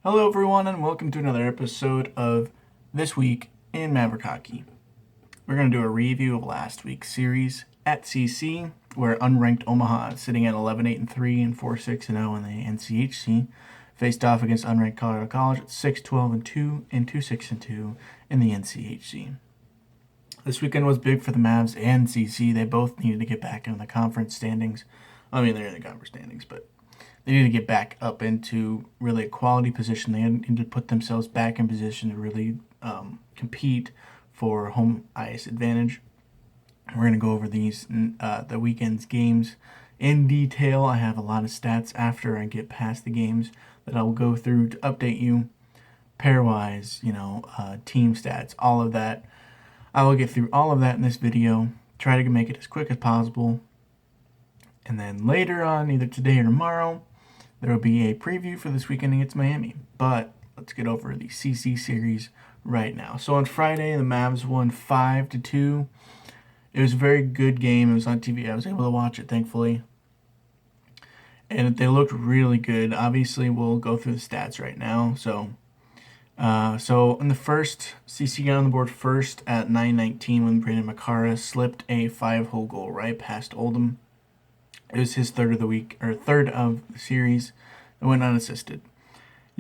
Hello, everyone, and welcome to another episode of This Week in Maverick Hockey. We're going to do a review of last week's series at CC, where unranked Omaha, sitting at 11-8-3 and 4-6-0 in the NCHC, faced off against unranked Colorado College at 6-12-2 and 2-6-2 in the NCHC. This weekend was big for the Mavs and CC. They both needed to get back into the conference standings. I mean, they're in the conference standings, but they need to get back up into really a quality position. They need to put themselves back in position to really compete for home ice advantage. We're going to go over the weekend's games in detail. I have a lot of stats after I get past the games that I will go through to update you pairwise, team stats, all of that. I will get through all of that in this video, try to make it as quick as possible. And then later on, either today or tomorrow, there will be a preview for this weekend against Miami. But let's get over the CC series right now. So on Friday, the Mavs won 5-2. It was a very good game. It was on TV. I was able to watch it, thankfully. And they looked really good. Obviously, we'll go through the stats right now. So in the first, CC got on the board first at 9:19 when Brandon Makara slipped a 5-hole goal right past Oldham. It was his third of the series, and went unassisted.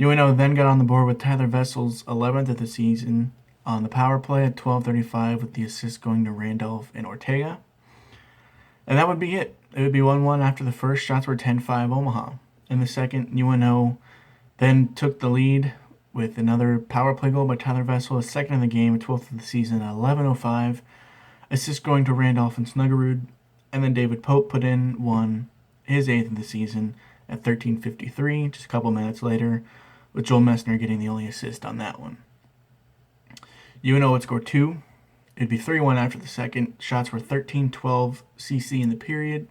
UNO then got on the board with Tyler Vessel's 11th of the season on the power play at 12:35, with the assist going to Randolph and Ortega. And that would be it. It would be 1-1 after the first. Shots were 10-5 Omaha. In the second, UNO then took the lead with another power play goal by Tyler Vessel, his second in the game, 12th of the season at 11:05. Assist going to Randolph and Snuggerud. And then David Pope put in his 8th of the season at 13:53, just a couple minutes later, with Joel Messner getting the only assist on that one. UNO would score 2. It'd be 3-1 after the second. Shots were 13-12 CC in the period.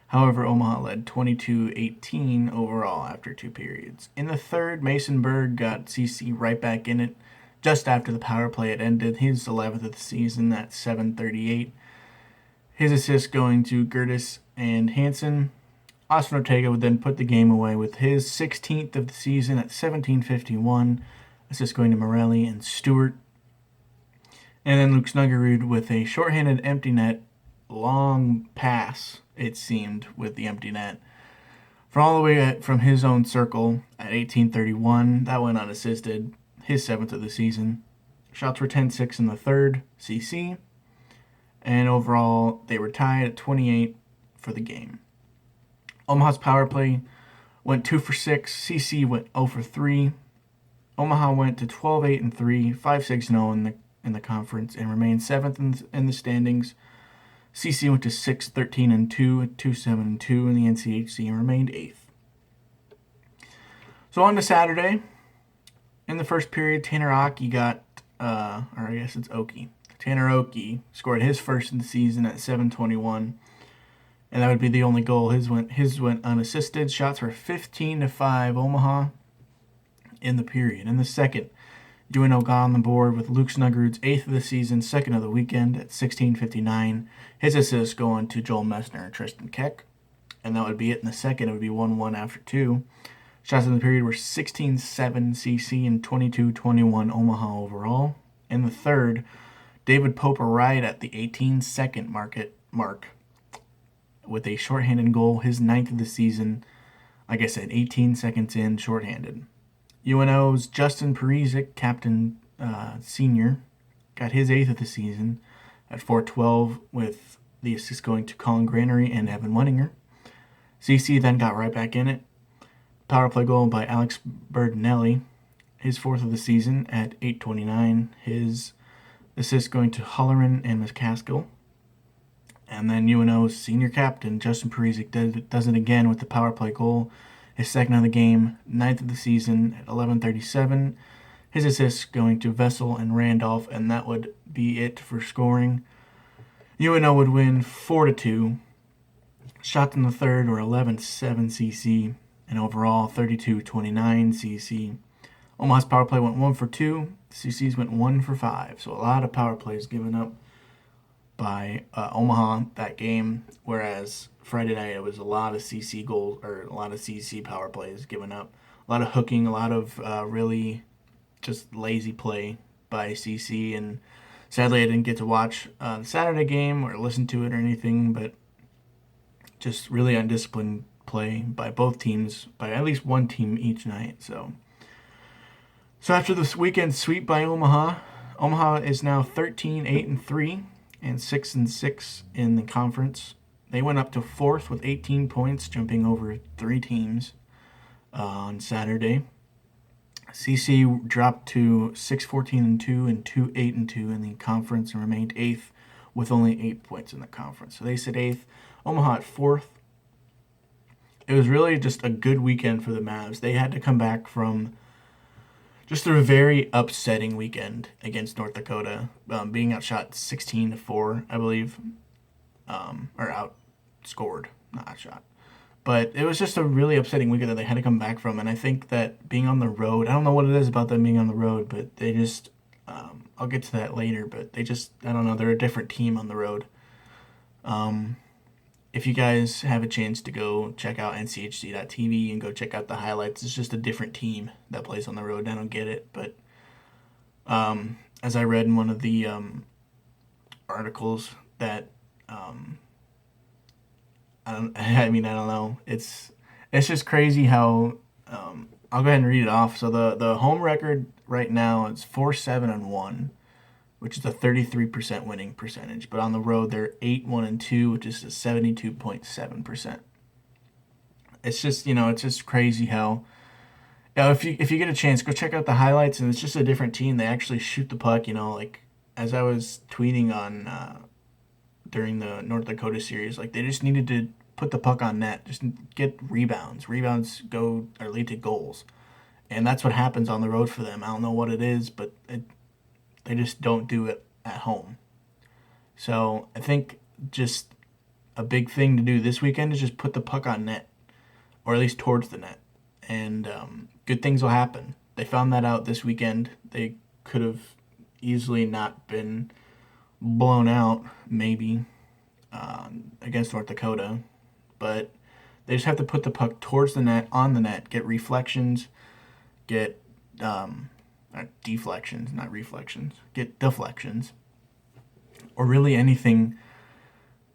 However, Omaha led 22-18 overall after 2 periods. In the third, Mason Berg got CC right back in it just after the power play had ended, his 11th of the season at 7:38. His assist going to Gertis and Hansen. Austin Ortega would then put the game away with his 16th of the season at 17:51. Assist going to Morelli and Stewart. And then Luke Snuggerud with a shorthanded empty net, long pass, it seemed, with the empty net. From all the way from his own circle at 18:31, that went unassisted, his 7th of the season. Shots were 10-6 in the third, CC. And overall, they were tied at 28 for the game. Omaha's power play went 2 for 6. CC went 0 for 3. Omaha went to 12-8-3, 5-6-0 in the conference, and remained 7th in the standings. CC went to 6-13-2 at 2-7-2 in the NCHC and remained 8th. So on to Saturday. In the first period, Tanner Oki Tanner Oki scored his first in the season at 7:21, and that would be the only goal. His went unassisted. Shots were 15-5 Omaha in the period. In the second, UNO got on the board with Luke Snuggerud's 8th of the season, 2nd of the weekend at 16:59. His assist going to Joel Messner and Tristan Keck, and that would be it in the second. It would be 1-1 after 2. Shots in the period were 16-7 CC and 22-21 Omaha overall. In the third, David Pope arrived at the 18-second mark with a shorthanded goal, his 9th of the season. Like I said, 18 seconds in, shorthanded. UNO's Justin Perizic, captain senior, got his 8th of the season at 4:12, with the assist going to Colin Granary and Evan Wenninger. CC then got right back in it. Power play goal by Alex Bertinelli, his 4th of the season at 8:29. His assist going to Holleran and McCaskill. And then UNO's senior captain, Justin Perizic, does it again with the power play goal. His 2nd of the game, 9th of the season at 11:37. His assists going to Vessel and Randolph, and that would be it for scoring. UNO would win 4-2. Shots in the third were 11-7 CC, and overall 32-29 CC. Omaha's power play went 1 for 2. CC's went 1 for 5. So a lot of power plays given up by Omaha that game, whereas Friday night it was a lot of CC goals, or a lot of CC power plays given up. lot of hooking, a lot of really just lazy play by CC. And sadly, I didn't get to watch the Saturday game or listen to it or anything, but just really undisciplined play by both teams, by at least one team each night. So after this weekend sweep by Omaha, Omaha is now 13-8-3 and 6-6 in the conference. They went up to fourth with 18 points, jumping over three teams on Saturday. CC dropped to 6-14-2 and 2-8-2 in the conference and remained eighth with only 8 points in the conference. So they sit eighth. Omaha at fourth. It was really just a good weekend for the Mavs. They had to come back from just a very upsetting weekend against North Dakota, being outshot 16-4, I believe, or outscored, not outshot. But it was just a really upsetting weekend that they had to come back from, and I think that being on the road, I don't know what it is about them being on the road, but they just, I'll get to that later, but they just, I don't know, they're a different team on the road. If you guys have a chance to go check out nchc.tv and go check out the highlights, it's just a different team that plays on the road. I don't get it, but as I read in one of the articles that I don't know. It's just crazy how I'll go ahead and read it off. So the home record right now is 4-7-1. Which is a 33% winning percentage. But on the road, they're 8-1-2, which is a 72.7%. It's just, it's just crazy how, if you get a chance, go check out the highlights, and it's just a different team. They actually shoot the puck, like as I was tweeting on during the North Dakota series, like they just needed to put the puck on net, just get rebounds. Rebounds go or lead to goals, and that's what happens on the road for them. I don't know what it is, but they just don't do it at home. So I think just a big thing to do this weekend is just put the puck on net, or at least towards the net, and good things will happen. They found that out this weekend. They could have easily not been blown out, maybe, against North Dakota, but they just have to put the puck towards the net, on the net, get reflections, get deflections, not reflections, get deflections, or really anything,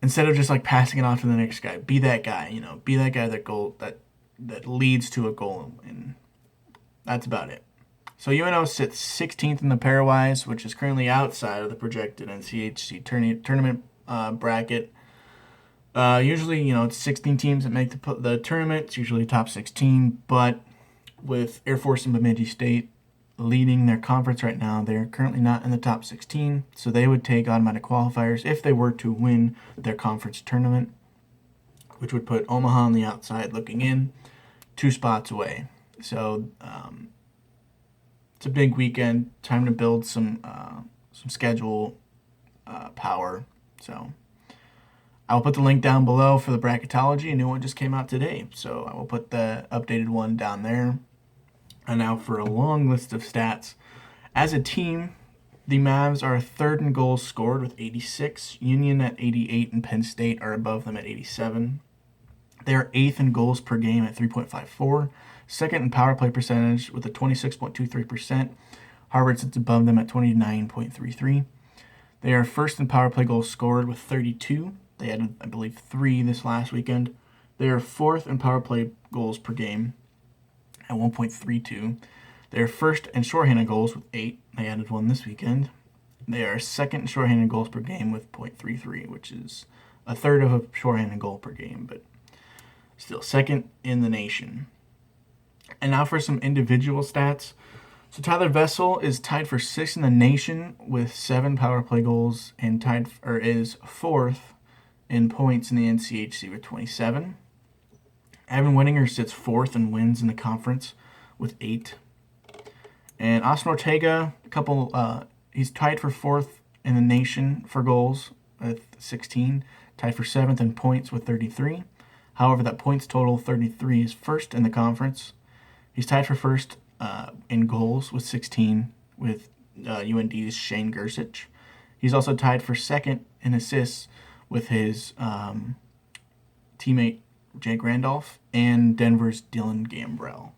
instead of just like passing it off to the next guy. Be that guy, be that guy that leads to a goal, and that's about it. So UNO sits 16th in the pairwise, which is currently outside of the projected NCHC tournament bracket. Usually, it's 16 teams that make the tournament. It's usually top 16, but with Air Force and Bemidji State leading their conference right now, they're currently not in the top 16, so they would take automatic qualifiers if they were to win their conference tournament, which would put Omaha on the outside looking in, 2 spots away. So it's a big weekend, time to build some schedule power. So I will put the link down below for the bracketology. A new one just came out today, so I will put the updated one down there. And now for a long list of stats. As a team, the Mavs are third in goals scored with 86. Union at 88 and Penn State are above them at 87. They are 8th in goals per game at 3.54. Second in power play percentage with a 26.23%. Harvard sits above them at 29.33. They are first in power play goals scored with 32. They added, I believe, 3 this last weekend. They are 4th in power play goals per game at 1.32. They are first in shorthanded goals with 8. They added 1 this weekend. They are second in shorthanded goals per game with 0.33, which is a third of a shorthanded goal per game, but still second in the nation. And now for some individual stats. So Tyler Vessel is tied for 6th in the nation with 7 power play goals and is 4th in points in the NCHC with 27. Evan Winninger sits 4th in wins in the conference with 8. And Austin Ortega, he's tied for 4th in the nation for goals with 16, tied for 7th in points with 33. However, that points total 33 is 1st in the conference. He's tied for 1st in goals with 16 with UND's Shane Gersich. He's also tied for 2nd in assists with his teammate Jake Randolph and Denver's Dylan Gambrell.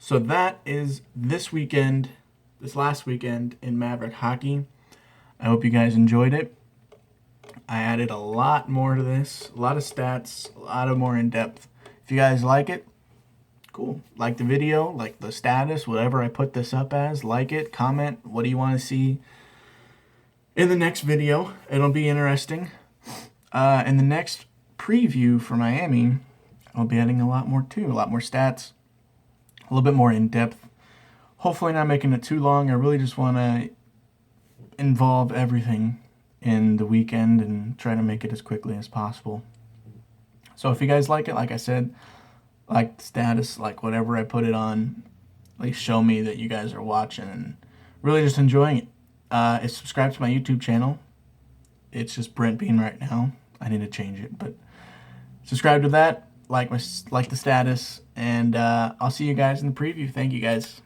So that is this last weekend in Maverick Hockey. I hope you guys enjoyed it. I added a lot more to this, a lot of stats, a lot of more in depth. If you guys like it, cool. Like the video, like the status, whatever I put this up as, like it, comment. What do you want to see in the next video? It'll be interesting. In the next preview for Miami, I'll be adding a lot more too, a lot more stats, a little bit more in depth. Hopefully not making it too long. I really just want to involve everything in the weekend and try to make it as quickly as possible. So if you guys like it, like I said, like the status, like whatever I put it on, at least show me that you guys are watching and really just enjoying it. Subscribe to my YouTube channel. It's just Brent Bean right now. I need to change it, but subscribe to that, like the status, and I'll see you guys in the preview. Thank you guys.